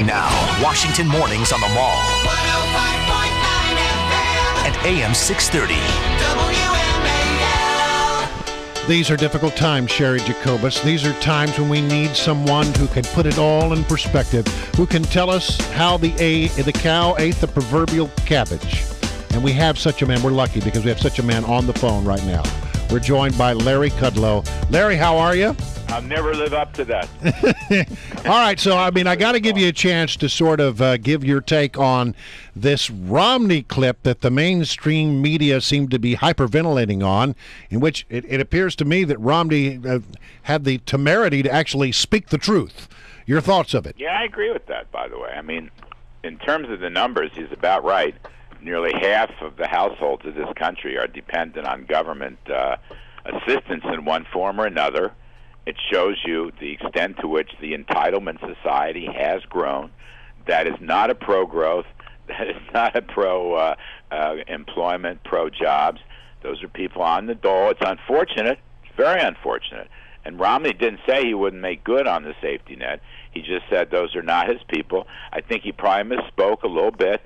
Now, Washington mornings on the Mall. 105.9 FM. And AM 630. WMAL. These are difficult times, Sherry Jacobus. These are times when we need someone who can put it all in perspective, who can tell us how the cow ate the proverbial cabbage. And we have such a man. We're lucky because we have such a man on the phone right now. We're joined by Larry Kudlow. Larry, how are you? I'll never live up to that. All right, so, I got to give you a chance to sort of give your take on this Romney clip that the mainstream media seem to be hyperventilating on, in which it appears to me that Romney had the temerity to actually speak the truth. Your thoughts of it? Yeah, I agree with that, by the way. In terms of the numbers, he's about right. Nearly half of the households of this country are dependent on government assistance in one form or another. It shows you the extent to which the entitlement society has grown. That is not a pro-growth. That is not a pro-employment, pro-jobs. Those are people on the dole. It's unfortunate. It's very unfortunate. And Romney didn't say he wouldn't make good on the safety net. He just said those are not his people. I think he probably misspoke a little bit.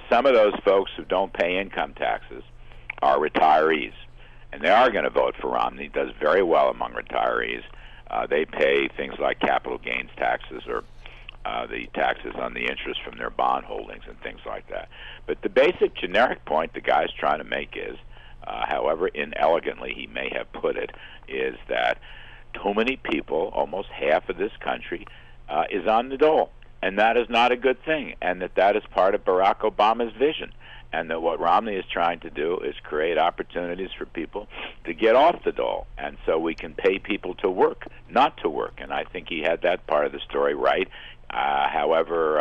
Some of those folks who don't pay income taxes are retirees. And they are going to vote for Romney. He does very well among retirees. They pay things like capital gains taxes or the taxes on the interest from their bond holdings and things like that. But the basic generic point the guy's trying to make is, however inelegantly he may have put it, is that too many people, almost half of this country, is on the dole. And that is not a good thing, and that is part of Barack Obama's vision. And that what Romney is trying to do is create opportunities for people to get off the dole. And so we can pay people to work, not to work. And I think he had that part of the story right. However,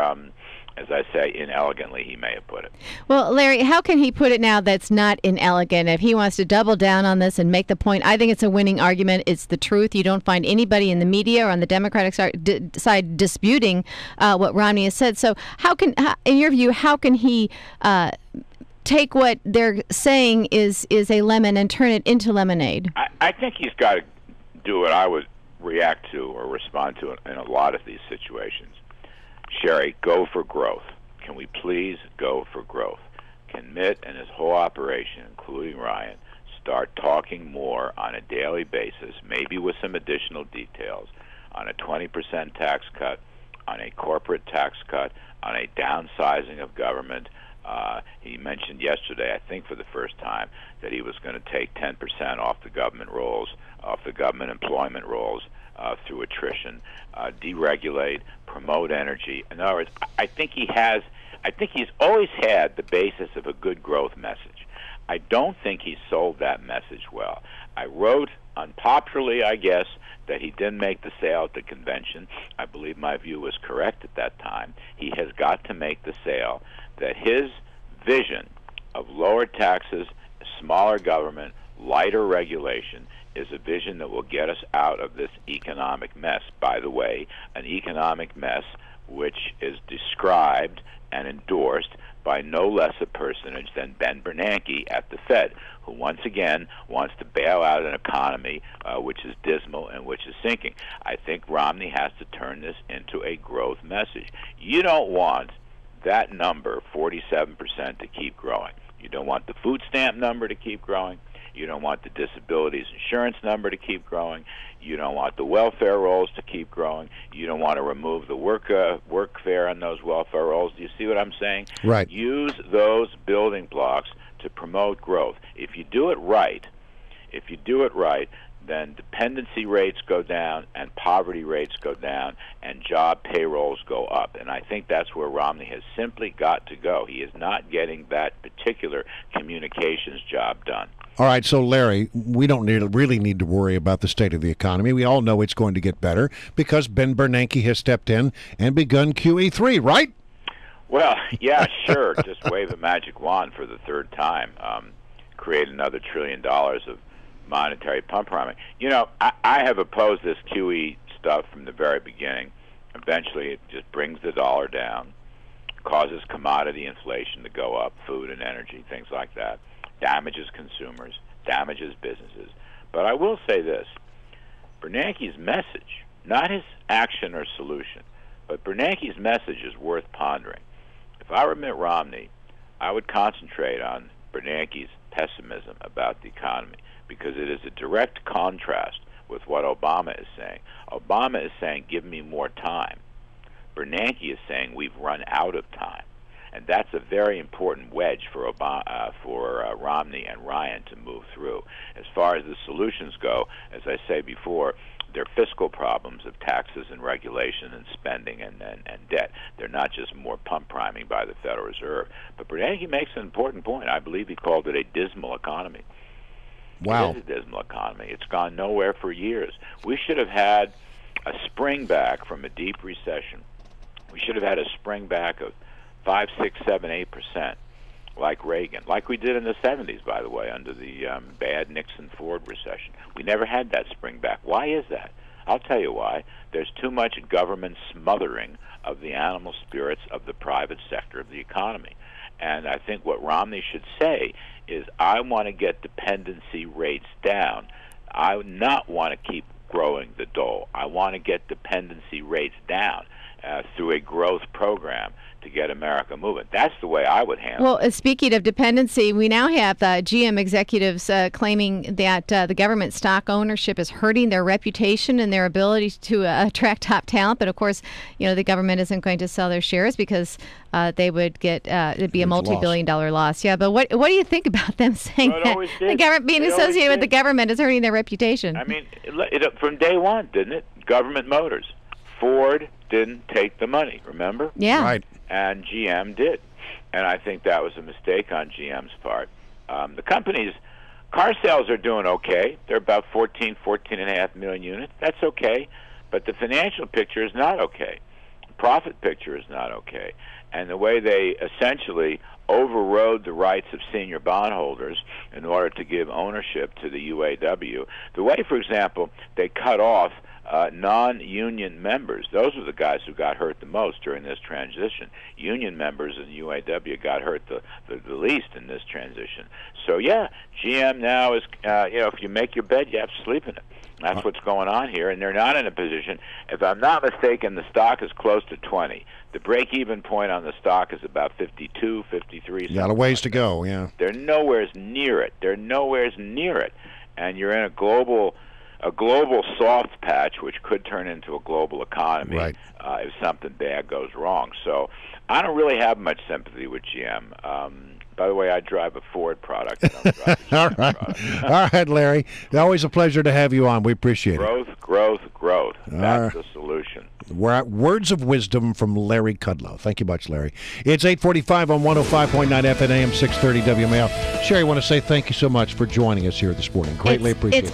as I say, inelegantly he may have put it. Well, Larry, how can he put it now that's not inelegant? If he wants to double down on this and make the point, I think it's a winning argument. It's the truth. You don't find anybody in the media or on the Democratic side disputing what Romney has said. So in your view, how can he take what they're saying is a lemon and turn it into lemonade? I think he's got to do what I would react to or respond to in a lot of these situations. Sherry, go for growth. Can we please go for growth? Can Mitt and his whole operation, including Ryan, start talking more on a daily basis, maybe with some additional details, on a 20% tax cut, on a corporate tax cut, on a downsizing of government? He mentioned yesterday, I think for the first time, that he was going to take 10% off the government rolls, off the government employment rolls, through attrition, deregulate, promote energy. In other words, I think he's always had the basis of a good growth message. I don't think he sold that message well. I wrote, unpopularly, I guess, that he didn't make the sale at the convention. I believe my view was correct at that time. He has got to make the sale that his vision of lower taxes, smaller government, lighter regulation is a vision that will get us out of this economic mess. By the way, an economic mess which is described and endorsed by no less a personage than Ben Bernanke at the Fed, who once again wants to bail out an economy which is dismal and which is sinking. I think Romney has to turn this into a growth message. You don't want that number, 47%, to keep growing. You don't want the food stamp number to keep growing. You don't want the disabilities insurance number to keep growing. You don't want the welfare rolls to keep growing. You don't want to remove the workfare on those welfare rolls. Do you see what I'm saying? Right. Use those building blocks to promote growth. If you do it right, then dependency rates go down and poverty rates go down and job payrolls go up. And I think that's where Romney has simply got to go. He is not getting that particular communications job done. All right, so Larry, we don't really need to worry about the state of the economy. We all know it's going to get better because Ben Bernanke has stepped in and begun QE3, right? Well, yeah, sure. Just wave a magic wand for the third time. Create another $1 trillion of monetary pump priming. You know, I have opposed this QE stuff from the very beginning. Eventually, it just brings the dollar down, causes commodity inflation to go up, food and energy, things like that. Damages consumers, damages businesses. But I will say this, Bernanke's message, not his action or solution, But Bernanke's message is worth pondering. If I were Mitt Romney, I would concentrate on Bernanke's pessimism about the economy, because it is a direct contrast with what Obama is saying. Obama is saying, give me more time. Bernanke is saying, we've run out of time. And that's a very important wedge for Romney and Ryan to move through. As far as the solutions go, as I say before, they're fiscal problems of taxes and regulation and spending and debt. They're not just more pump priming by the Federal Reserve. But Bernanke makes an important point. I believe he called it a dismal economy. Wow. It is a dismal economy. It's gone nowhere for years. We should have had a spring back from a deep recession. We should have had a spring back of 5, 6, 7, 8%, like Reagan, like we did in the 70s, by the way, under the bad Nixon-Ford recession. We never had that spring back. Why is that? I'll tell you why. There's too much government smothering of the animal spirits of the private sector of the economy. And I think what Romney should say is, I want to get dependency rates down. I would not want to keep growing the dole. I want to get dependency rates down through a growth program to get America moving. That's the way I would handle it. Well, speaking of dependency, we now have GM executives claiming that the government stock ownership is hurting their reputation and their ability to attract top talent. But of course, the government isn't going to sell their shares because they would get it'd be a multi-billion-dollar loss. Yeah, but what do you think about them saying that the government being associated with the government is hurting their reputation? I mean, from day one, didn't it? Government Motors, Ford didn't take the money. Remember? Yeah. Right. And GM did. And I think that was a mistake on GM's part. The company's car sales are doing okay. They're about 14.5 million units. That's okay. But the financial picture is not okay. The profit picture is not okay. And the way they essentially overrode the rights of senior bondholders in order to give ownership to the UAW, the way, for example, they cut off non-union members. Those were the guys who got hurt the most during this transition. Union members in UAW got hurt the least in this transition. So yeah, GM now is, if you make your bed, you have to sleep in it. That's what's going on here, and they're not in a position. If I'm not mistaken, the stock is close to 20. The break-even point on the stock is about 52, 53. Got a ways to go, yeah. They're nowhere near it. They're nowhere near it, and you're in a global soft patch, which could turn into a global economy right. If something bad goes wrong. So I don't really have much sympathy with GM. By the way, I drive a Ford product. I don't drive a All GM right. product. All right, Larry. Always a pleasure to have you on. We appreciate Growth. That's the solution. Words of wisdom from Larry Kudlow. Thank you much, Larry. It's 8:45 on 105.9 FM AM 630 WMAL. Sherry, I want to say thank you so much for joining us here this morning. Greatly appreciate it.